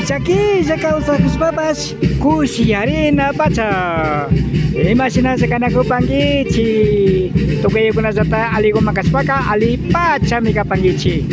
Chaquilla causa kuspapas kushi arena pacha. Imagina sa kanako pangichi. Tukay ko na zata aligo makaspaka ali pacha mika pangichi.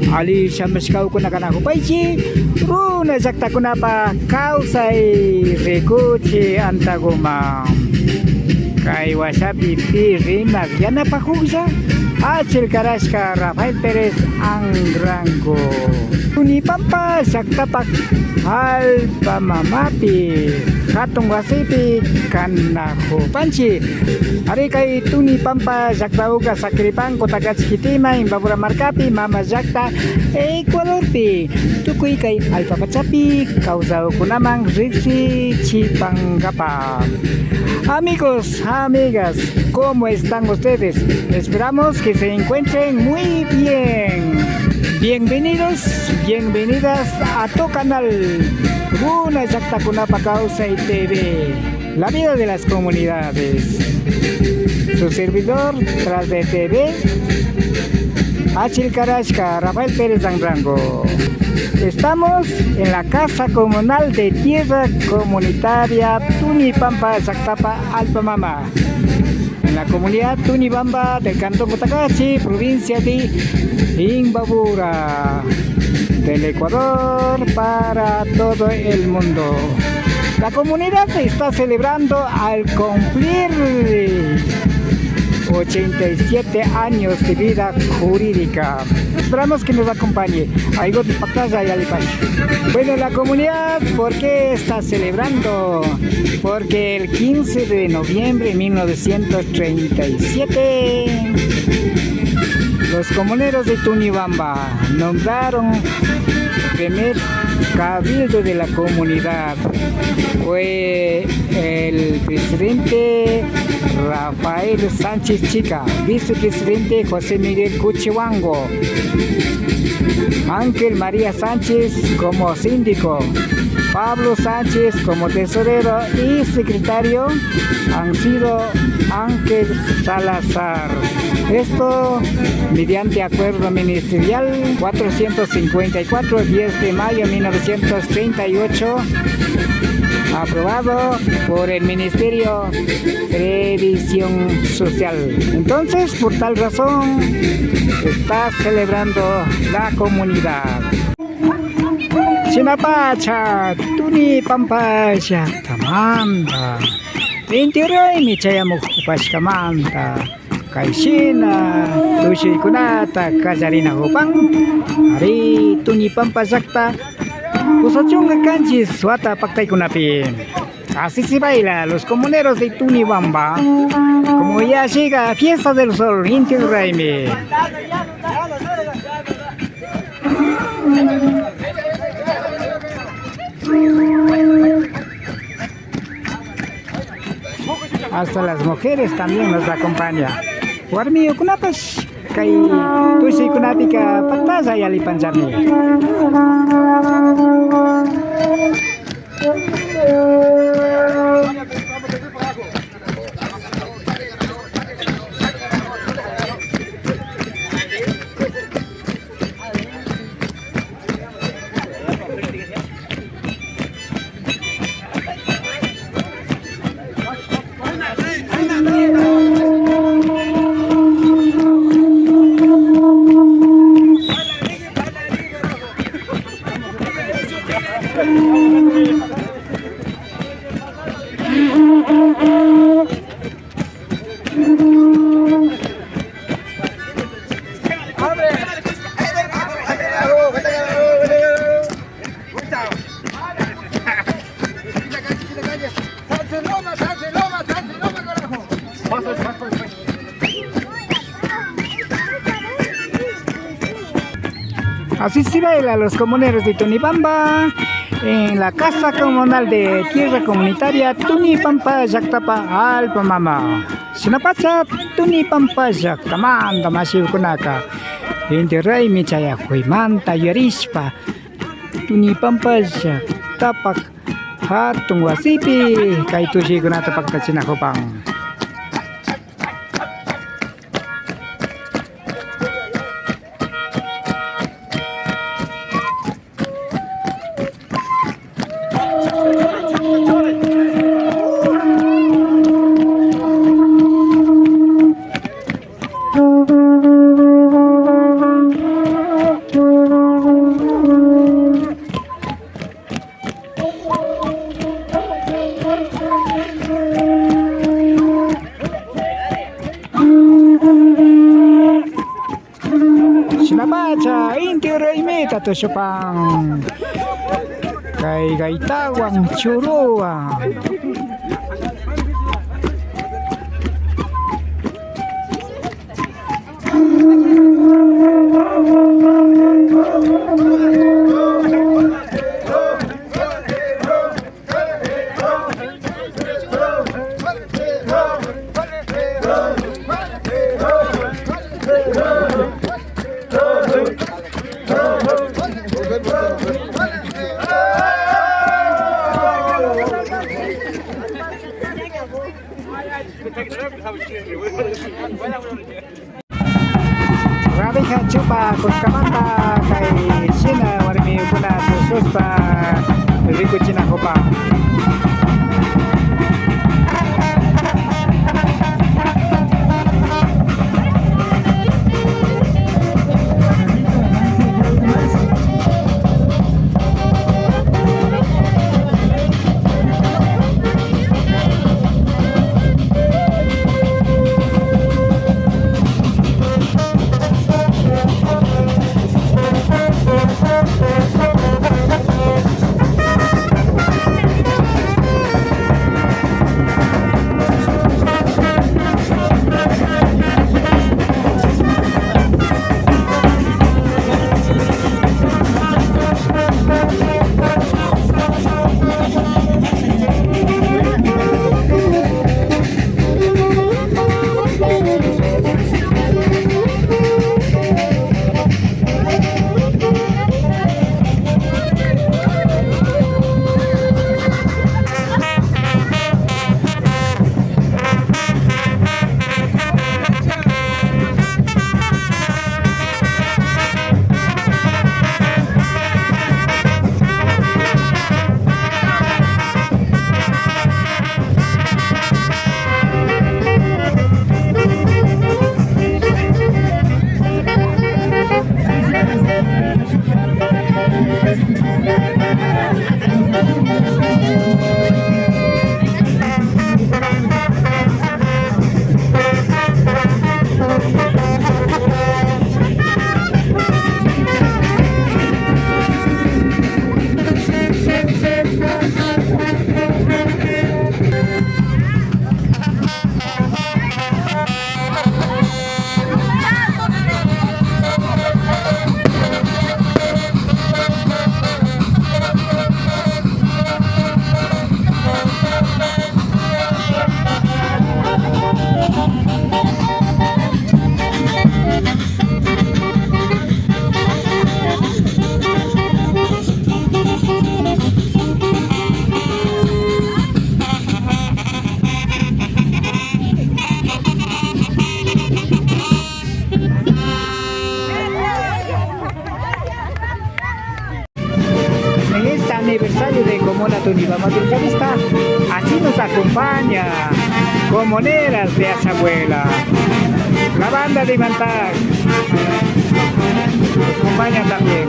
Ali samaskaw ko na kanako paichi. Runa zakta ko na pa kausay rekuchi antaguma. Kay wasabi piri magyana pa kusa. Achil Carasca Rafael Pérez Angrango Tuni Pampa Saktapak Alpa Mamapi Hatong Wasipi Kanaho Panchi Ari kay Tuni Pampa Saktauga Sakripang Kota Gatskitima Imbabura Marcapi Mama Zakta Ecuador pi Tukuy kay Alpa Pachapi Kausao Kunamang Rixi Chipangapa. Amigos, amigas, ¿cómo están ustedes? Esperamos que se encuentren muy bien. Bienvenidos, bienvenidas a tu canal Una Yactacunapa Causa y TV, la vida de las comunidades. Su servidor tras de TV, Achil Carasca, Rafael Pérez Angrango. Estamos en la Casa Comunal de Tierra Comunitaria Tunipampa Zactapa Alpamama, en la comunidad Tunibamba del Cantón Cotacachi, provincia de Imbabura, del Ecuador para todo el mundo. La comunidad está celebrando al cumplir 87 años de vida jurídica. Esperamos que nos acompañe. Bueno, la comunidad, ¿por qué está celebrando? Porque el 15 de noviembre de 1937 los comuneros de Tunibamba nombraron primer cabildo de la comunidad. Fue el presidente Rafael Sánchez Chica, vicepresidente José Miguel Cuchiwango, Ángel María Sánchez como síndico, Pablo Sánchez como tesorero y secretario han sido Ángel Salazar. Esto mediante acuerdo ministerial 454, 10 de mayo de 1938, aprobado por el Ministerio de Previsión Social. Entonces, por tal razón, está celebrando la comunidad. Sinapacha, Tunipampa Tamanda, Intiroy Michayamuk Pashkamanta, Kaishina, Tushi Kunata, Kazarina Hopang, Ari Tunipampa Zakta, Pusachunga Kanchis, Suata Paktay Kunapi. Así se baila los comuneros de Tunibamba, como ya llega Fiesta del Sol, Inti Raimi. Hasta las mujeres también nos acompañan. Warmi kunapas kay tusi kunapika pagtasa yali panjami. Así se baila los comuneros de Tunibamba en la Casa Comunal de Tierra Comunitaria Tunipampa Zactapa Alpamama. Sinapacha Tunipampa Zactamanda Masiu Kunaka. Intiray Michaya Huimanta Yarispa Tunipampa Zactapak Hatong Wasipi Kaitushi Kunata Pagtachina Hopang. Sopang kay Gaitawang Churua. Grabe ka chupa kuskamata kay Sina warmi puna susus pa rico China ko pa. Aniversario de Comuna Tuniva Madurcavista, así nos acompaña Comuneras de Azabuela, la banda de Mantag nos acompaña también.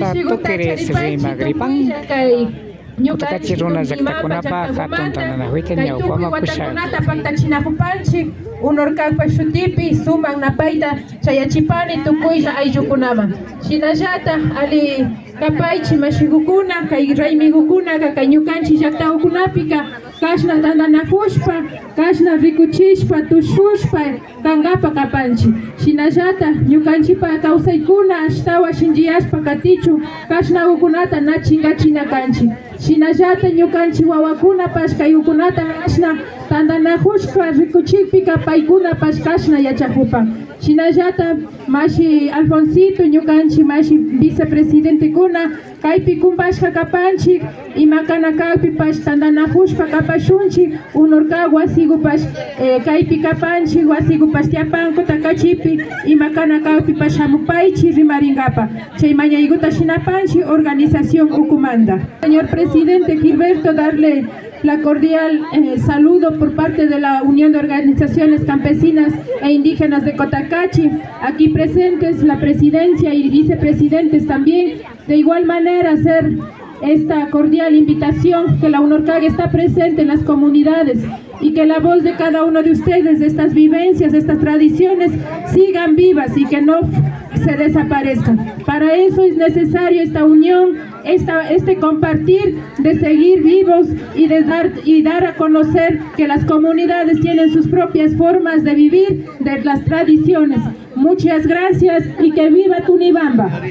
Ata to keres rima gripang. Utakachi runa zakta kunapa hatun tanana huiten yau pama kusha. Unorkakpa shutipi suman napaita chayachipani tukuylla ayllukunaman. Shinallata ali kapaychi mashigukuna kay raymigukuna kay ñukanchik llaqtakunapiqa kashna tandanakushpa, kashna rikuchishpa, tushushpa kankapa kapanchik. Shinallata ñukanchikpa kawsaykuna ashtawa shinchiyashpa katichu kashnakukunata na chingachina kanchik. Shinallata ñukanchik wawakuna pashkayukunata ashna tandanakushpa rikuchikpika paykuna pashkashna yachakupan. Shinallata mashi Alfonsito ñukanchik mashi vicepresidente kuna kaypi kumpashka kapanchik imakana kaypi pash tandanakushpa kapashunchik unorka wasigupash kaypi kapanchik wasigupash tiapanku takachipi imakana kaypi pash hamupaychik rimaringapa chay mañaykuta shinapanchik organización ukumanta. Señor presidente Gilberto, darle la cordial saludo por parte de la Unión de Organizaciones Campesinas e Indígenas de Cotacachi, aquí presentes la presidencia y vicepresidentes también. De igual manera hacer esta cordial invitación que la UNORCAG está presente en las comunidades y que la voz de cada uno de ustedes, de estas vivencias, de estas tradiciones, sigan vivas y que no se desaparezcan. Para eso es necesario esta unión, este compartir, de seguir vivos y de dar a conocer que las comunidades tienen sus propias formas de vivir, de las tradiciones. Muchas gracias y que viva Tunibamba.